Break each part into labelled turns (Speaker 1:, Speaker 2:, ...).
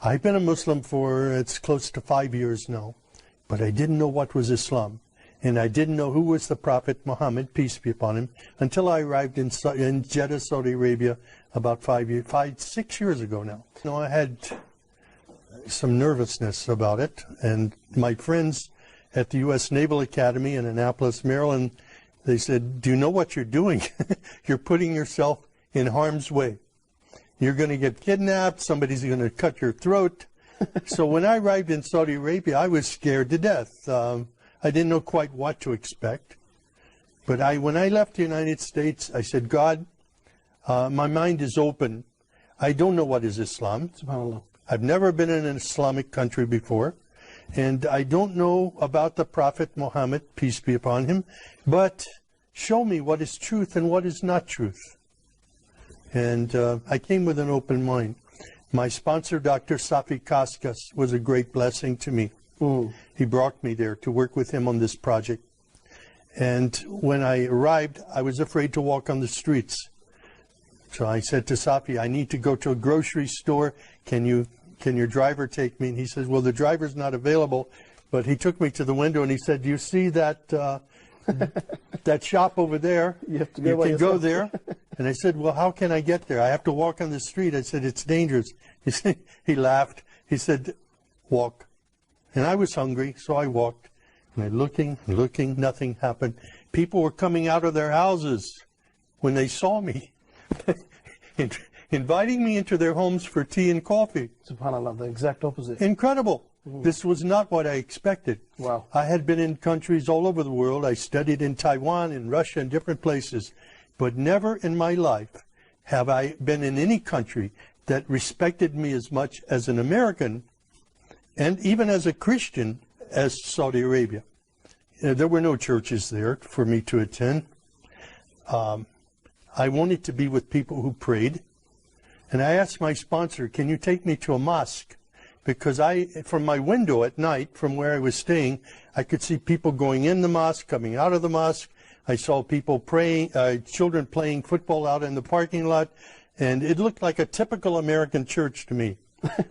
Speaker 1: I've been a Muslim for, it's close to 5 years now, but I didn't know what was Islam. And I didn't know who was the Prophet Muhammad, peace be upon him, until I arrived in Jeddah, Saudi Arabia, about 6 years ago now. You know, I had some nervousness about it, and my friends at the U.S. Naval Academy in Annapolis, Maryland, they said, do you know what you're doing? You're putting yourself in harm's way. You're going to get kidnapped, somebody's going to cut your throat. So when I arrived in Saudi Arabia, I was scared to death. I didn't know quite what to expect. But when I left the United States, I said, God, my mind is open. I don't know what is Islam.
Speaker 2: SubhanAllah.
Speaker 1: I've never been in an Islamic country before. And I don't know about the Prophet Muhammad, peace be upon him. But show me what is truth and what is not truth. And I came with an open mind. My sponsor, Dr. Safi Kaskas, was a great blessing to me. He brought me there to work with him on this project. And when I arrived, I was afraid to walk on the streets. So I said to Safi, I need to go to a grocery store. Can your driver take me? And he says, well, the driver's not available. But he took me to the window and he said, do you see that that shop over there? You can go there. And I said, well, how can I get there? I have to walk on the street. I said, it's dangerous. He laughed. He said, walk. And I was hungry, so I walked. And I looking, nothing happened. People were coming out of their houses when they saw me, inviting me into their homes for tea and coffee.
Speaker 2: SubhanAllah, the exact opposite.
Speaker 1: Incredible. This was not what I expected.
Speaker 2: Wow.
Speaker 1: I had been in countries all over the world. I studied in Taiwan, in Russia, and different places. But never in my life have I been in any country that respected me as much as an American, and even as a Christian, as Saudi Arabia. There were no churches there for me to attend. I wanted to be with people who prayed. And I asked my sponsor, can you take me to a mosque? Because from my window at night, from where I was staying, I could see people going in the mosque, coming out of the mosque. I saw people praying, children playing football out in the parking lot. And it looked like a typical American church to me.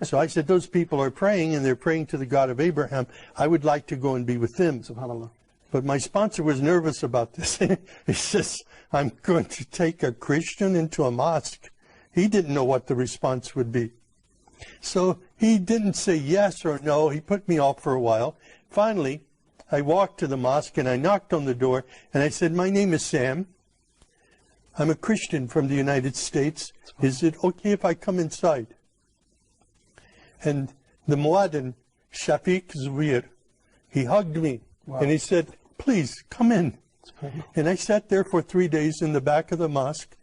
Speaker 1: So I said, those people are praying, and they're praying to the God of Abraham. I would like to go and be with them.
Speaker 2: SubhanAllah.
Speaker 1: But my sponsor was nervous about this. He says, I'm going to take a Christian into a mosque. He didn't know what the response would be. So he didn't say yes or no. He put me off for a while. Finally, I walked to the mosque, and I knocked on the door, and I said, my name is Sam. I'm a Christian from the United States. Is it okay if I come inside? And the Muaddin, Shafiq Zubair, he hugged me. Wow. And he said, please, come in. And I sat there for 3 days in the back of the mosque,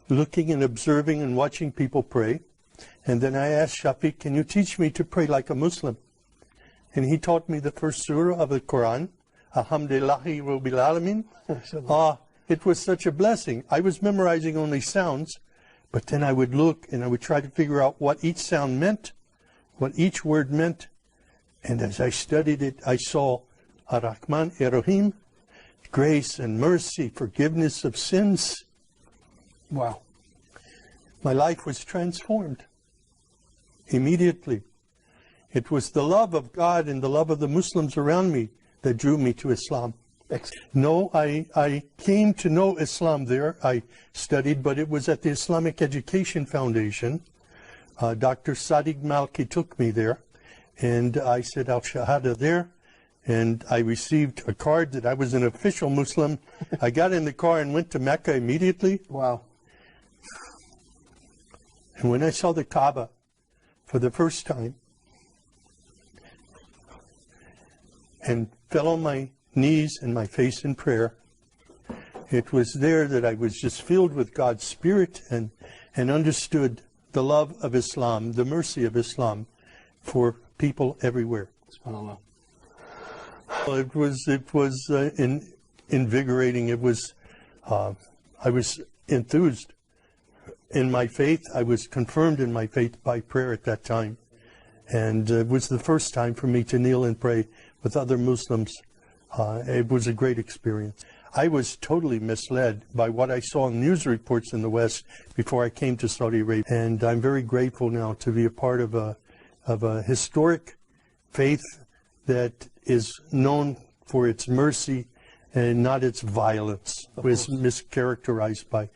Speaker 1: looking and observing and watching people pray. And then I asked Shafiq, can you teach me to pray like a Muslim? And he taught me the first surah of the Quran, Alhamdulillahi Rabbil Alameen. It was such a blessing. I was memorizing only sounds, but then I would look and I would try to figure out what each sound meant, what each word meant. And as I studied it, I saw Ar-Rahman Ar-Rahim, grace and mercy, forgiveness of sins.
Speaker 2: Wow.
Speaker 1: My life was transformed immediately. It was the love of God and the love of the Muslims around me that drew me to Islam. No, I came to know Islam there. I studied, but it was at the Islamic Education Foundation. Dr. Sadiq Malki took me there, and I said Al-Shahada there, and I received a card that I was an official Muslim. I got in the car and went to Mecca immediately.
Speaker 2: Wow.
Speaker 1: And when I saw the Kaaba for the first time, and fell on my knees and my face in prayer, it was there that I was just filled with God's Spirit and understood the love of Islam, the mercy of Islam for people everywhere.
Speaker 2: SubhanAllah.
Speaker 1: It was invigorating. It was, I was enthused in my faith. I was confirmed in my faith by prayer at that time. And it was the first time for me to kneel and pray with other Muslims. It was a great experience. I was totally misled by what I saw in news reports in the West before I came to Saudi Arabia. And I'm very grateful now to be a part of of a historic faith that is known for its mercy and not its violence, was mischaracterized by